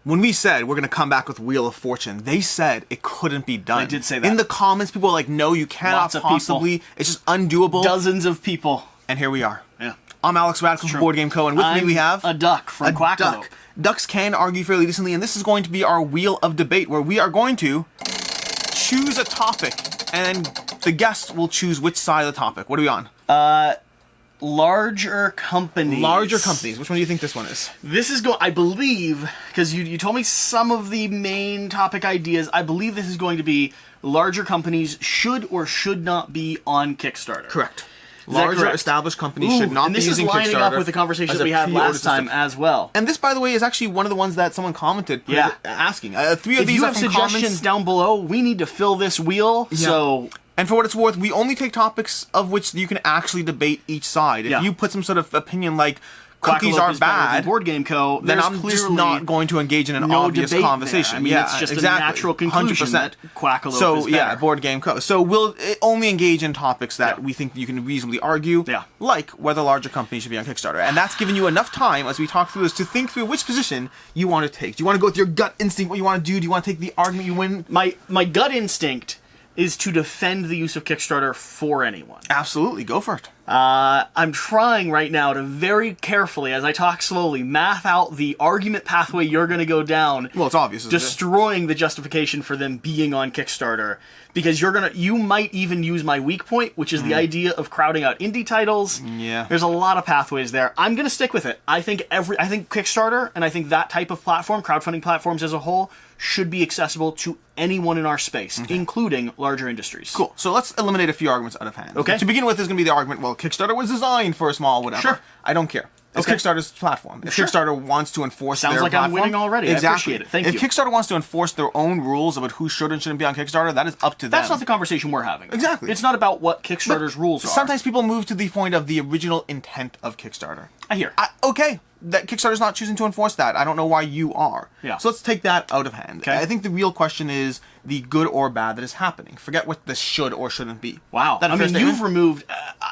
when we said we're going to come back with Wheel of Fortune, they said it couldn't be done. They did say that. In the comments, people were like, no, you cannot possibly. It's just undoable. Dozens of people. And here we are. Yeah. I'm Alex Radical from Board Game Co. And with me we have... a duck from Quackalope. Ducks can argue fairly decently, and this is going to be our Wheel of Debate, where we are going to choose a topic, and the guest will choose which side of the topic. What are we on? Larger companies. Larger companies. Which one do you think this one is? This is I believe, because you told me some of the main topic ideas, I believe this is going to be larger companies should or should not be on Kickstarter. Correct. Larger established companies should not be using Kickstarter. And this is lining up with the conversation that we had last time as well. And this, by the way, is actually one of the ones that someone commented asking. Three of these are from comments. If you have suggestions down below, we need to fill this wheel, so... And for what it's worth, we only take topics of which you can actually debate each side. If you put some sort of opinion like cookies are bad, Board Game Co., then I'm just not going to engage in an obvious conversation. I mean, it's just a natural conclusion 100%. That Quackalope is better. So, Board Game Co. So we'll only engage in topics that we think you can reasonably argue, like whether larger companies should be on Kickstarter. And that's given you enough time, as we talk through this, to think through which position you want to take. Do you want to go with your gut instinct, what you want to do? Do you want to take the argument you win? My gut instinct is to defend the use of Kickstarter for anyone. Absolutely, go for it. I'm trying right now to very carefully, as I talk slowly, math out the argument pathway you're going to go down. Well, it's obvious, destroying the justification for them being on Kickstarter, because you might even use my weak point, which is the idea of crowding out indie titles. Yeah. There's a lot of pathways there. I'm going to stick with it. I think Kickstarter, and I think that type of platform, crowdfunding platforms as a whole, should be accessible to anyone in our space, including larger industries. Cool. So let's eliminate a few arguments out of hand. Okay. To begin with, there's going to be the argument, well, Kickstarter was designed for a small whatever. Sure. I don't care. It's Kickstarter's platform. If Kickstarter wants to enforce their platform... Sounds like I'm winning already. Exactly. I appreciate it. Thank you. If Kickstarter wants to enforce their own rules about who should and shouldn't be on Kickstarter, that is up to them. That's not the conversation we're having. Exactly. It's not about what Kickstarter's rules are. Sometimes people move to the point of the original intent of Kickstarter. I hear. Okay. That Kickstarter's not choosing to enforce that. I don't know why you are. Yeah. So let's take that out of hand. Okay. I think the real question is the good or bad that is happening. Forget what this should or shouldn't be. Wow. I mean, you've removed...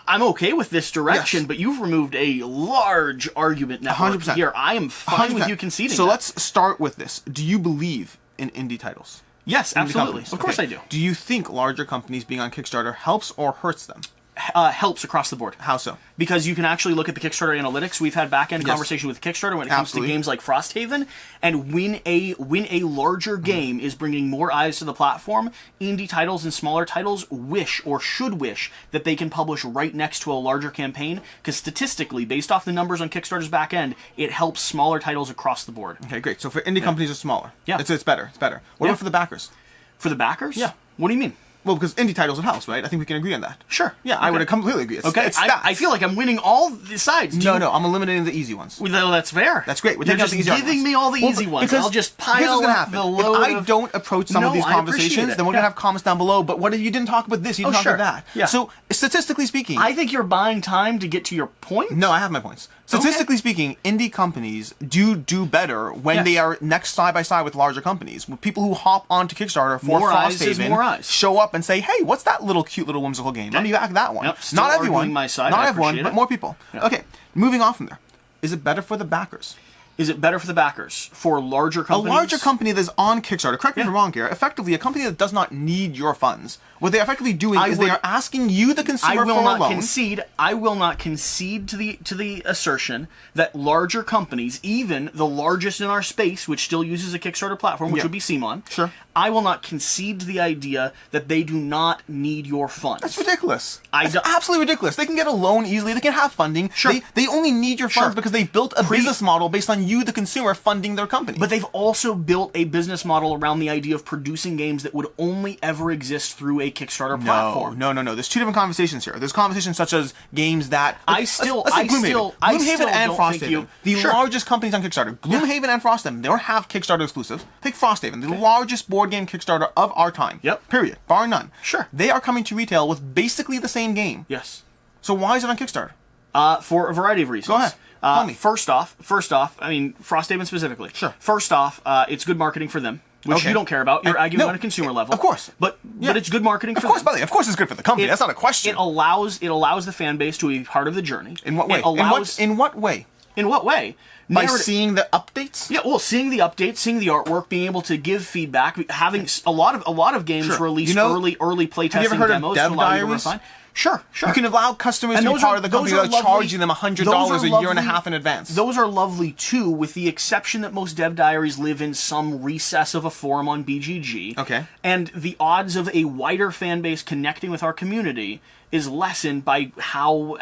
I'm okay with this direction, but you've removed a large argument network 100%. here. I am fine 100%. With you conceding So let's start with this. Do you believe in indie titles? Yes, absolutely. Of course I do. Do you think larger companies being on Kickstarter helps or hurts them? Helps across the board. How so? Because you can actually look at the Kickstarter analytics. We've had back-end conversation with Kickstarter when it comes to games like Frosthaven, and when a larger game is bringing more eyes to the platform, indie titles and smaller titles wish or should wish that they can publish right next to a larger campaign, because statistically, based off the numbers on Kickstarter's back-end, it helps smaller titles across the board. Okay, great. So for indie companies, it's smaller. Yeah. It's better. It's better. What about for the backers? For the backers? Yeah. What do you mean? Well, because indie titles in house, right? I think we can agree on that. Sure. Yeah, I would completely agree. It's I feel like I'm winning all the sides. No, I'm eliminating the easy ones. Well, that's fair. That's great. We're You're just giving me all the easy ones. I'll just pile up the load. If I don't approach some of these conversations, then we're going to have comments down below, but what if you didn't talk about this, you didn't talk about that. Yeah. So, statistically speaking... I think you're buying time to get to your point. No, I have my points. Statistically speaking, indie companies do better when they are next side by side with larger companies. People who hop onto Kickstarter for Frosthaven show up and say, "Hey, what's that little cute little whimsical game? Let me back that one." Not everyone, my side. not everyone, but more people. Okay, moving on from there. Is it better for the backers? Is it better for the backers? For larger companies? A larger company that's on Kickstarter, correct me if I'm wrong here, effectively a company that does not need your funds. What they're effectively doing is they are asking you, the consumer, for a loan. I will not concede to the assertion that larger companies, even the largest in our space, which still uses a Kickstarter platform, which would be CMON, sure. I will not concede to the idea that they do not need your funds. That's ridiculous. That's absolutely ridiculous. They can get a loan easily. They can have funding. Sure. They only need your funds because they've built a business model based on you, the consumer, funding their company. But they've also built a business model around the idea of producing games that would only ever exist through a Kickstarter platform. No. There's two different conversations here. There's conversations such as games that... Let's say Gloomhaven and Frosthaven. The largest companies on Kickstarter. Gloomhaven and Frosthaven. They don't have Kickstarter exclusives. Take Frosthaven, the largest board game Kickstarter of our time. Yep. Period. Bar none. Sure. They are coming to retail with basically the same game. Yes. So why is it on Kickstarter? For a variety of reasons. Go ahead. Tell me. First off, I mean, Frosthaven specifically. Sure. First off, it's good marketing for them, which you don't care about. You're arguing on a consumer level. Of course. But it's good marketing for them. Of course, by the way, of course it's good for the company. That's not a question. It allows the fan base to be part of the journey. In what way? In what way? In what way? By seeing the updates? Yeah, well, seeing the updates, seeing the artwork, being able to give feedback, having a lot of games release early playtesting demos. Have you ever heard of Dev Diaries? Sure. You can allow customers to be part of the company without charging them $100 a year and a half in advance. Those are lovely too, with the exception that most Dev Diaries live in some recess of a forum on BGG. Okay. And the odds of a wider fan base connecting with our community is lessened by how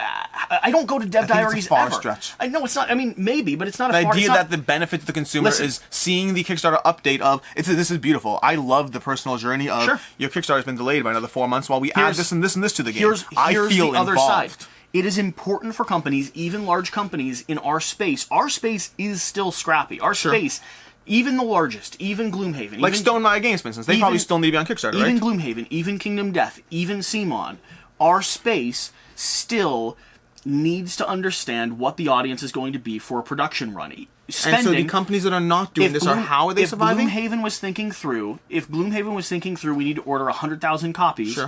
I don't go to Dev Diaries it's a far ever. Stretch. I know it's not. I mean, maybe, but it's not the a far. idea that the benefit to the consumer is seeing the Kickstarter update of this is beautiful. I love the personal journey of your Kickstarter's been delayed by another 4 months while we add this and this and this to the game. Here's the other side. It is important for companies, even large companies, in our space. Our space is still scrappy. Our space. Even the largest, even Gloomhaven. Like Stonemaier Games, for instance. They probably still need to be on Kickstarter, even right? Even Gloomhaven, even Kingdom Death, even CMON. Our space still needs to understand what the audience is going to be for a production run. And so the companies that are not doing this, how are they surviving? If Gloomhaven was thinking through, we need to order 100,000 copies,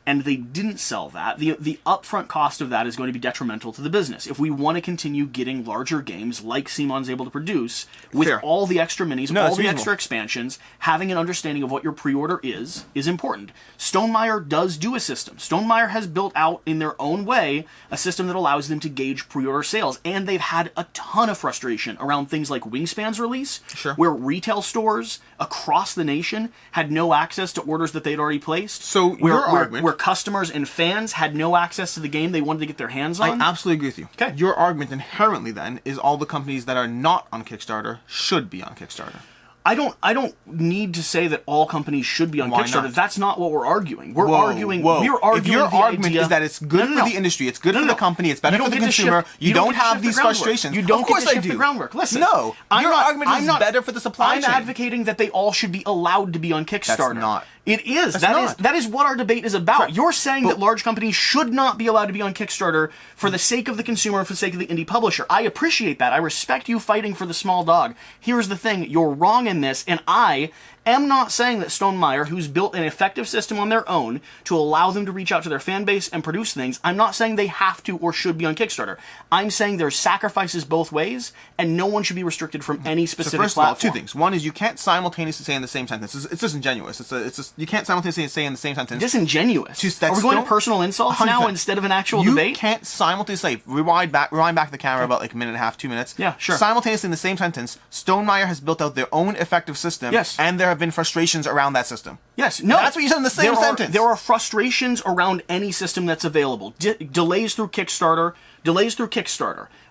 and they didn't sell that, the upfront cost of that is going to be detrimental to the business. If we want to continue getting larger games like CMON's able to produce, with all the extra minis, all the extra expansions, having an understanding of what your pre-order is important. Stonemaier does do a system. Stonemaier has built out, in their own way, a system that allows them to gauge pre-order sales, and they've had a ton of frustration around things like Wingspan's release, where retail stores across the nation had no access to orders that they'd already placed. So where customers and fans had no access to the game they wanted to get their hands on. I absolutely agree with you. Okay. Your argument inherently then is all the companies that are not on Kickstarter should be on Kickstarter. I don't need to say that all companies should be on Kickstarter. Not? That's not what we're arguing. We're arguing. If your argument is that it's good for the industry, it's good for the company, it's better for the consumer, you don't have these frustrations. You don't of course get to I shift do. the groundwork. Listen, your argument is better for the supply chain. I'm advocating that they all should be allowed to be on Kickstarter. That's not. It is. That is what our debate is about. Correct. You're saying that large companies should not be allowed to be on Kickstarter for the sake of the consumer, for the sake of the indie publisher. I appreciate that. I respect you fighting for the small dog. Here's the thing. You're wrong in this, and I am not saying that Stonemaier, who's built an effective system on their own to allow them to reach out to their fan base and produce things, I'm not saying they have to or should be on Kickstarter. I'm saying there's sacrifices both ways, and no one should be restricted from any specific platform. platform. First of all, two things. One is you can't simultaneously say in the same sentence. It's disingenuous. You can't simultaneously say in the same sentence. Disingenuous? Are we going to personal insults 100%. Now instead of an actual debate? You can't simultaneously rewind back the camera about like a minute and a half, 2 minutes. Yeah, sure. Simultaneously in the same sentence, Stonemaier has built out their own effective system, and there have been frustrations around that system. Yes, no. That's what you said in the same sentence. There are frustrations around any system that's available. Delays through Kickstarter.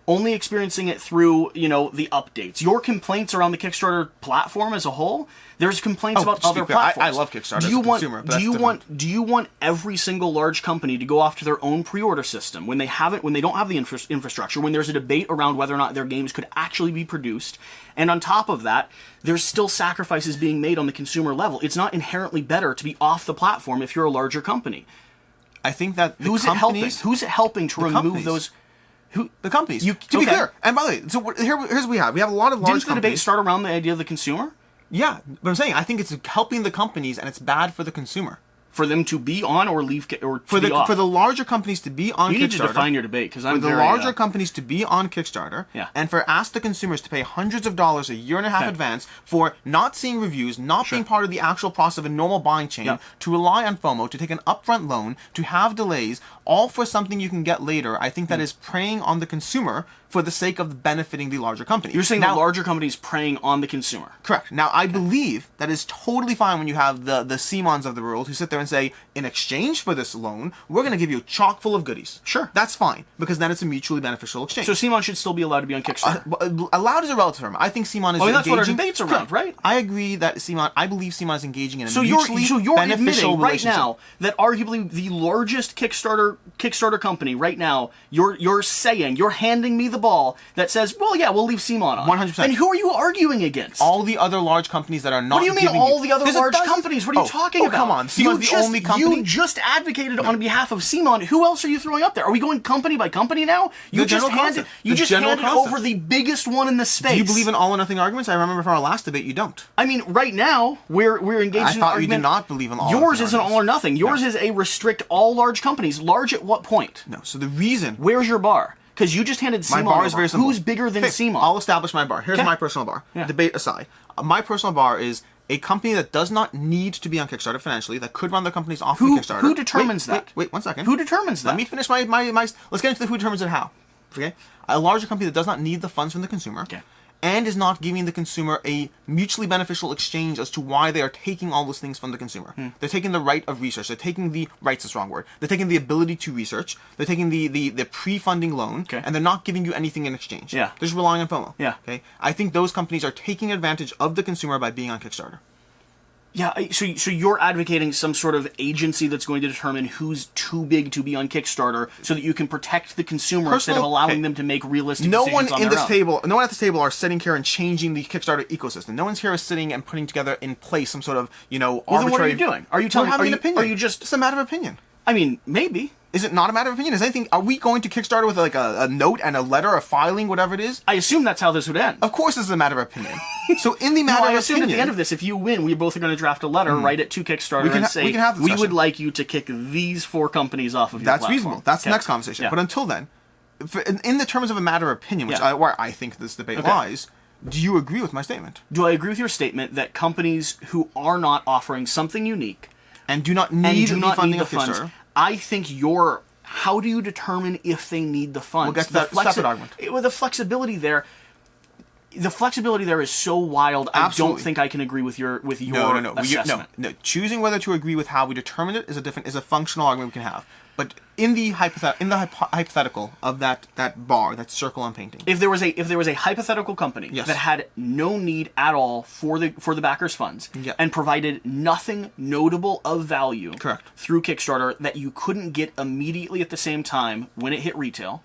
Only experiencing it through, the updates. Your complaints around the Kickstarter platform as a whole, there's complaints about other platforms. I love Kickstarter as a consumer. Do you want every single large company to go off to their own pre-order system when they don't have the infrastructure, when there's a debate around whether or not their games could actually be produced? And on top of that, there's still sacrifices being made on the consumer level. It's not inherently better to be off the platform if you're a larger company. I think that Who's it helping to remove those? The companies. To be clear, and by the way, so here's what we have. We have a lot of large companies. Didn't the debate start around the idea of the consumer? Yeah, but I'm saying I think it's helping the companies and it's bad for the consumer. For them to be on or leave or for be off. For the larger companies to be on Kickstarter. You need to define your debate because I'm for the larger companies to be on Kickstarter, and for the consumers to pay hundreds of dollars a year and a half advance for not seeing reviews, not being part of the actual process of a normal buying chain, to rely on FOMO, to take an upfront loan, to have delays, all for something you can get later. I think that is preying on the consumer for the sake of benefiting the larger company. You're saying the larger companies preying on the consumer. Correct. Now, I believe that is totally fine when you have the CMONs of the world who sit there and say, in exchange for this loan, we're going to give you a chock full of goodies. Sure. That's fine, because then it's a mutually beneficial exchange. So CMON should still be allowed to be on Kickstarter? Allowed is a relative term. I think CMON is engaging... that's what our debate's around, right? I agree that I believe CMON is engaging in a mutually beneficial relationship. Right now that arguably the largest Kickstarter company right now, you're handing me the ball that says, well, yeah, we'll leave CMON on. 100%. And who are you arguing against? All the other large companies that are not. What do you mean all the other large companies? What are you talking about? Come on, CMON's the only company. You just advocated on behalf of CMON. Who else are you throwing up there? Are we going company by company now? You just handed over the biggest one in the space. Do you believe in all or nothing arguments? I remember from our last debate, you don't. I mean, right now we're engaged in an argument. I thought you did not believe in all. Yours isn't all or nothing. Yours is a restrict all large companies. Large at what point? No. So the reason. Where's your bar? Because you just handed CMON My bar is very simple. Who's bigger than CMON? I'll establish my bar. Here's my personal bar. Yeah. Debate aside. My personal bar is a company that does not need to be on Kickstarter financially, that could run their companies off of Kickstarter. Who determines that? Wait, 1 second. Who determines that? Let me finish my let's get into the who determines it how. Okay? A larger company that does not need the funds from the consumer. Okay. And is not giving the consumer a mutually beneficial exchange as to why they are taking all those things from the consumer. They're taking the right of research. They're taking the right's a wrong word. They're taking the ability to research. They're taking the pre-funding loan, and they're not giving you anything in exchange. Yeah. They're just relying on FOMO. Yeah. Okay. I think those companies are taking advantage of the consumer by being on Kickstarter. Yeah, so you're advocating some sort of agency that's going to determine who's too big to be on Kickstarter, so that you can protect the consumer instead of allowing them to make realistic decisions on their own. No one at this table are sitting here and changing the Kickstarter ecosystem. No one's here sitting and putting together in place some sort of arbitrary. Well, then what are you doing? Are you telling me? An opinion? Are you just? It's a matter of opinion. I mean, maybe. Is it not a matter of opinion? Are we going to Kickstarter with like a note and a letter, a filing, whatever it is? I assume that's how this would end. Of course, this is a matter of opinion. So in the matter of opinion, I assume at the end of this, if you win, we both are going to draft a letter, write it to Kickstarter, and say we would like you to kick these 4 companies off of your platform. That's reasonable. That's the next conversation. Yeah. But until then, in the terms of a matter of opinion, where I think this debate lies, do you agree with my statement? Do I agree with your statement that companies who are not offering something unique and do not need the funding of funds, Kickstarter? I think how do you determine if they need the funds? We'll get to that separate argument. With the flexibility there is so wild. Absolutely. I don't think I can agree with your assessment. No. Choosing whether to agree with how we determine it is a functional argument we can have. But in the hypothetical of that bar, that circle I'm painting, if there was a hypothetical company that had no need at all for the backers' funds and provided nothing notable of value through Kickstarter that you couldn't get immediately at the same time when it hit retail,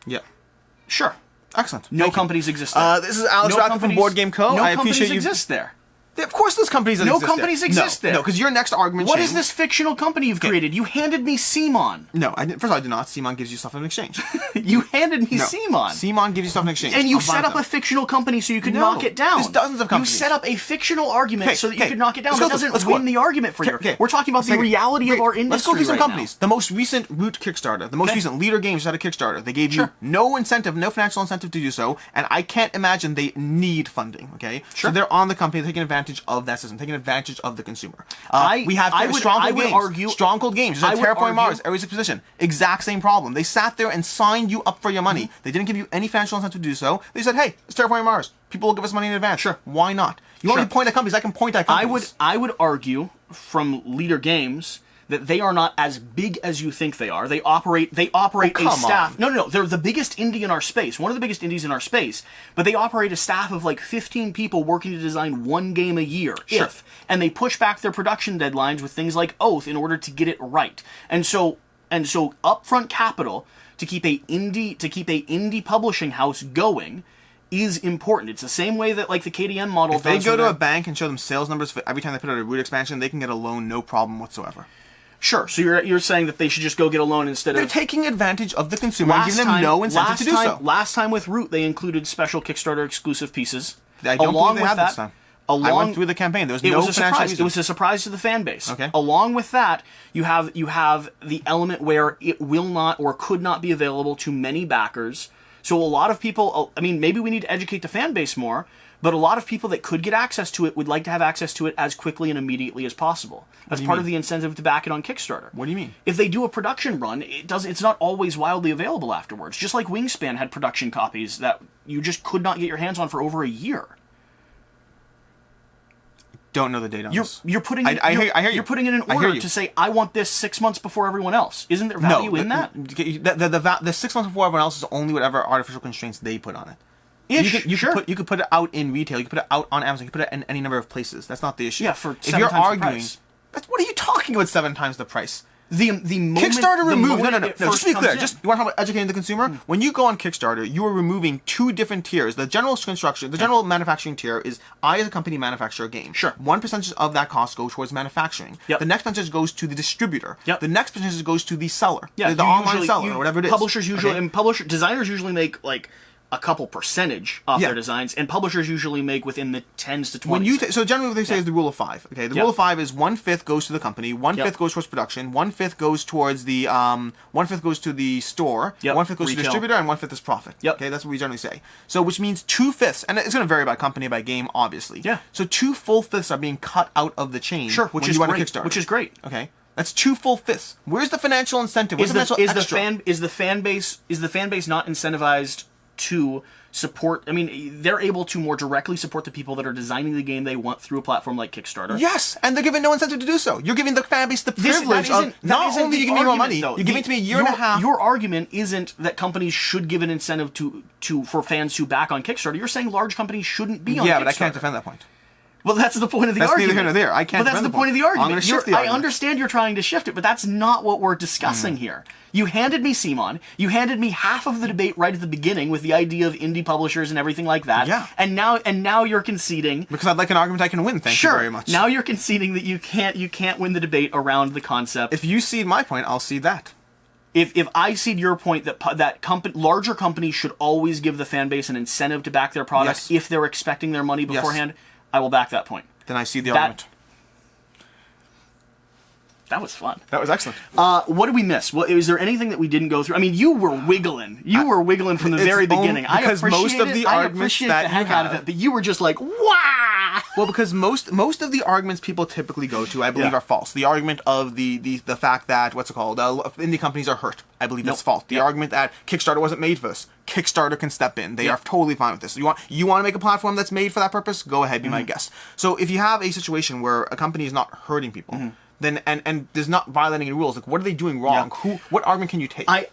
sure, excellent. No companies exist there. This is Alex Rathbun from Board Game Co. No I companies appreciate exist there. Of course there's companies that exist there. No companies exist there. No, because your next argument What is this fictional company you've created? You handed me CMON. No, first of all, I did not. CMON gives you stuff in exchange. You handed me CMON. CMON gives you stuff in exchange. And you set up a fictional company so you could knock it down. There's dozens of companies. You set up a fictional argument so that you could knock it down. That doesn't win the argument for you. We're talking about the reality of our industry. Let's go through some right companies. Now. The most recent Root Kickstarter, the most recent Leader Games had a Kickstarter. They gave you no incentive, no financial incentive to do so, and I can't imagine they need funding. Okay, so they're on the company, taking advantage of that system, taking advantage of the consumer. We have Stronghold Games. Terraforming Mars, Ares Exposition, exact same problem. They sat there and signed you up for your money. They didn't give you any financial incentive to do so. They said, "Hey, it's Terraforming Mars. People will give us money in advance. Sure, why not? You want me to point at companies? I can point at companies." I would argue from Leader Games that they are not as big as you think they are. They operate a staff. No. They're the biggest indie in our space. One of the biggest indies in our space. But they operate a staff of like 15 people working to design one game a year. And they push back their production deadlines with things like Oath in order to get it right. And so upfront capital to keep a indie publishing house going is important. It's the same way that like the KDM model. If they go to a bank and show them sales numbers for every time they put out a Root expansion, they can get a loan, no problem whatsoever. Sure. So you're saying that they should just go get a loan instead They're taking advantage of the consumer and giving them no incentive to do so. Last time with Root, they included special Kickstarter exclusive pieces. I don't believe they had this time. I went through the campaign. There was no financial reason. It was a surprise to the fan base. Okay. Along with that, you have the element where it will not or could not be available to many backers. So a lot of people, I mean, maybe we need to educate the fan base more, but a lot of people that could get access to it would like to have access to it as quickly and immediately as possible. That's part of the incentive to back it on Kickstarter. What do you mean? If they do a production run, it's not always wildly available afterwards. Just like Wingspan had production copies that you just could not get your hands on for over a year. Don't know the date on this. You're putting I hear you. You're putting in an order to say I want this 6 months before everyone else. Isn't there value in that? The 6 months before everyone else is only whatever artificial constraints they put on it. You could put it out in retail. You could put it out on Amazon. You could put it in any number of places. That's not the issue. Yeah, for 7 times the price. What are you talking about? 7 times the price. The moment Kickstarter removed. No. Just to be clear, you want to talk about educating the consumer? When you go on Kickstarter, you are removing 2 different tiers. The general construction, the general manufacturing tier is I as a company manufacture a game. Sure. 1% of that cost goes towards manufacturing. Yep. The next percentage goes to the distributor. Yep. The next percentage goes to the seller. Yeah, the online seller or whatever it is. Designers usually make like a couple percentage off their designs, and publishers usually make within the 10s to 20s. When so generally what they say is the rule of 5. Okay, the rule of 5 is 1/5 goes to the company, 1/5 goes towards production, 1/5 goes towards the 1/5 goes to the store, 1/5 goes to the distributor, and 1/5 is profit. Okay, that's what we generally say. So which means 2/5, and it's going to vary by company, by game, obviously. Yeah. So 2 full fifths are being cut out of the chain. Sure, which is you run great. a Kickstarter. Which is great. Okay. That's 2 full fifths. Where's the financial incentive? Where's the financial extra? Is the fan base not incentivized to support? I mean, they're able to more directly support the people that are designing the game they want through a platform like Kickstarter. Yes, and they're given no incentive to do so. You're giving the fan base the privilege of not only you give me more money, you're giving it to me a year and a half. Your argument isn't that companies should give an incentive for fans to back on Kickstarter. You're saying large companies shouldn't be on Kickstarter. Yeah, but I can't defend that point. Well, that's the point of the argument. That's neither here nor there. I can't. But that's the point of the argument. I'm going to shift the argument. I understand you're trying to shift it, but that's not what we're discussing here. You handed me CMON. You handed me half of the debate right at the beginning with the idea of indie publishers and everything like that. Yeah. And now you're conceding because I'd like an argument I can win. Thank you very much. Now you're conceding that you can't win the debate around the concept. If you cede my point, I'll cede that. If I cede your point that larger companies should always give the fan base an incentive to back their product if they're expecting their money beforehand, I will back that point. Then I see the argument. That was fun. That was excellent. What did we miss? Is there anything that we didn't go through? I mean, you were wiggling. You were wiggling from the very beginning. Because most of the arguments that the heck out of it, but you were just like, wow. Well, because most of the arguments people typically go to, I believe, are false. The argument of the fact that indie companies are hurt, I believe that's false. The argument that Kickstarter wasn't made for this. Kickstarter can step in. They are totally fine with this. You want to make a platform that's made for that purpose? Go ahead, be my guest. So if you have a situation where a company is not hurting people, then and there's not violating any rules, like what are they doing wrong? What argument can you take? The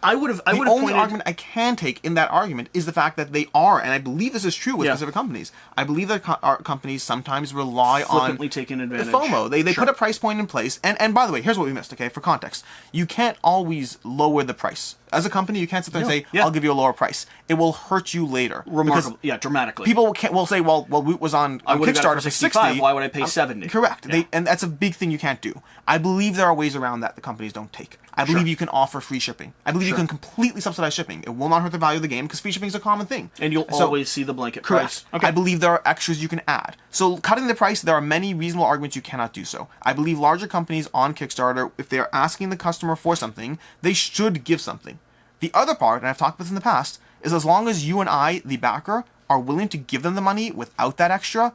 only argument I can take in that argument is the fact that they are, and I believe this is true with specific companies. I believe that companies sometimes rely flippantly taking advantage. FOMO. They put a price point in place, and by the way, here's what we missed. Okay, for context, you can't always lower the price. As a company, you can't sit there and say, "I'll give you a lower price." It will hurt you later. Dramatically. People will say, "Well, Woot was on Kickstarter for 60. Why would I pay 70?" Correct. And that's a big thing you can't do. I believe there are ways around that the companies don't take. I believe you can offer free shipping. I believe you can completely subsidize shipping. It will not hurt the value of the game because free shipping is a common thing. And you'll always see the blanket price. Okay. I believe there are extras you can add. So cutting the price, there are many reasonable arguments you cannot do so. I believe larger companies on Kickstarter, if they are asking the customer for something, they should give something. The other part, and I've talked about this in the past, is as long as you and I, the backer, are willing to give them the money without that extra,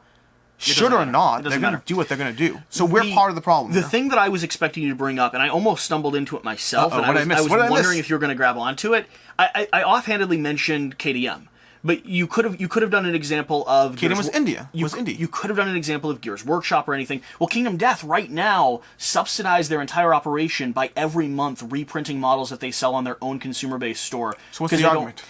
should or not, they're going to do what they're going to do. So we're part of the problem. The thing that I was expecting you to bring up, and I almost stumbled into it myself, and I was wondering if you were going to grab onto it. I offhandedly mentioned KDM. But you could have done an example of KDM was India. You could have done an example of Gears Workshop or anything. Well, Kingdom Death right now subsidize their entire operation by every month reprinting models that they sell on their own consumer-based store. So what's the argument?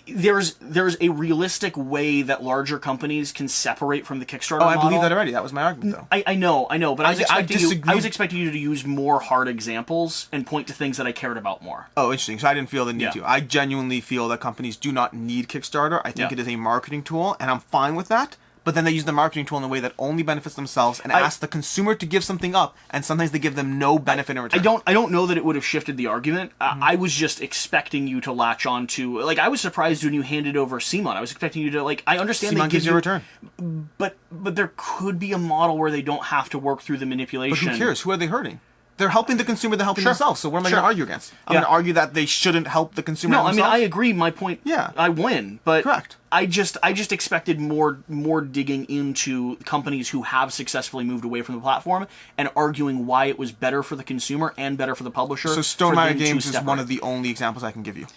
There's a realistic way that larger companies can separate from the Kickstarter model. I believe that already. That was my argument, though. I know, but I was expecting you to use more hard examples and point to things that I cared about more. Oh, interesting. So I didn't feel the need to. I genuinely feel that companies do not need Kickstarter. I think it is a marketing tool, and I'm fine with that. But then they use the marketing tool in a way that only benefits themselves and ask the consumer to give something up, and sometimes they give them no benefit in return. I don't know that it would have shifted the argument. I was just expecting you to latch on to... I was surprised when you handed over CMON. I was expecting you to... I understand CMON gives you a return. But there could be a model where they don't have to work through the manipulation. But who cares? Who are they hurting? They're helping the consumer, they're helping themselves. So what am I going to argue against? I'm going to argue that they shouldn't help the consumer themselves? No, I mean, I agree. My point, I win. But correct. I just expected more digging into companies who have successfully moved away from the platform and arguing why it was better for the consumer and better for the publisher. So Stonemaier Games is one of the only examples I can give you.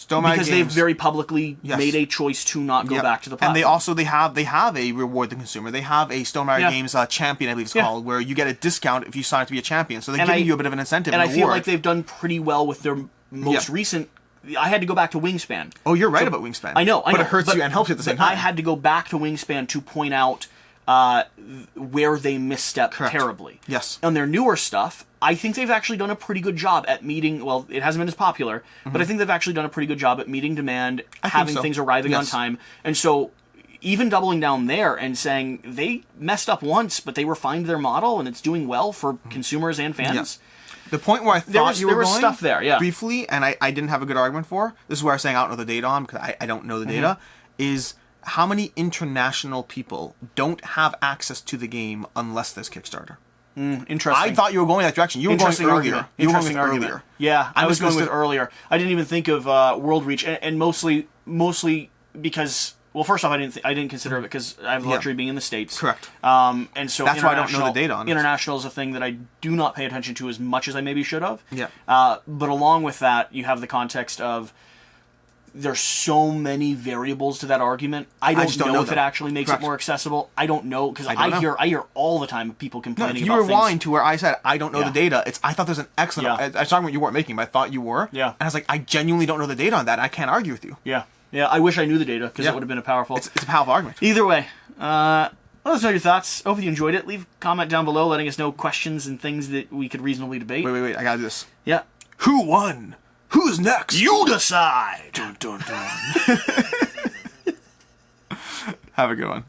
Because they've very publicly made a choice to not go back to the platform. And they have a reward the consumer. They have a Stonemaier Games champion, I believe it's called, where you get a discount if you sign up to be a champion. So they're giving you a bit of an incentive. And I feel like they've done pretty well with their most recent. I had to go back to Wingspan. Oh, you're right about Wingspan. I know. But it hurts you and helps you at the same time. I had to go back to Wingspan to point out where they misstepped terribly. Yes. On their newer stuff, I think they've actually done a pretty good job at meeting... Well, it hasn't been as popular, but I think they've actually done a pretty good job at meeting demand, having things arriving on time. And so, even doubling down there and saying they messed up once, but they refined their model and it's doing well for consumers and fans. The point where I thought you were there was going, stuff there, yeah. briefly, and I didn't have a good argument for, this is where I was saying I don't know the data on, because I don't know the data, is how many international people don't have access to the game unless there's Kickstarter. Interesting. I thought you were going that direction. You were going earlier. You were going earlier. Yeah, I was going with earlier. I didn't even think of World Reach, and mostly because, well, first off, I didn't consider it because I have the luxury of being in the States. Correct. And so that's why I don't know the data on it. International is a thing that I do not pay attention to as much as I maybe should have. Yeah. But along with that, you have the context of there's so many variables to that argument. I don't know if it actually makes it more accessible. I don't know, because I hear all the time people complaining about things. You rewind to where I said I don't know the data. I thought there's an excellent. I was talking about you weren't making, but I thought you were. Yeah. And I was like, I genuinely don't know the data on that. And I can't argue with you. Yeah. Yeah. I wish I knew the data, because it would have been a powerful. It's a powerful argument. Either way, let us know your thoughts. Hope you enjoyed it. Leave a comment down below, letting us know questions and things that we could reasonably debate. Wait. I gotta do this. Yeah. Who won? Who's next? You decide! Dun, dun, dun. Have a good one.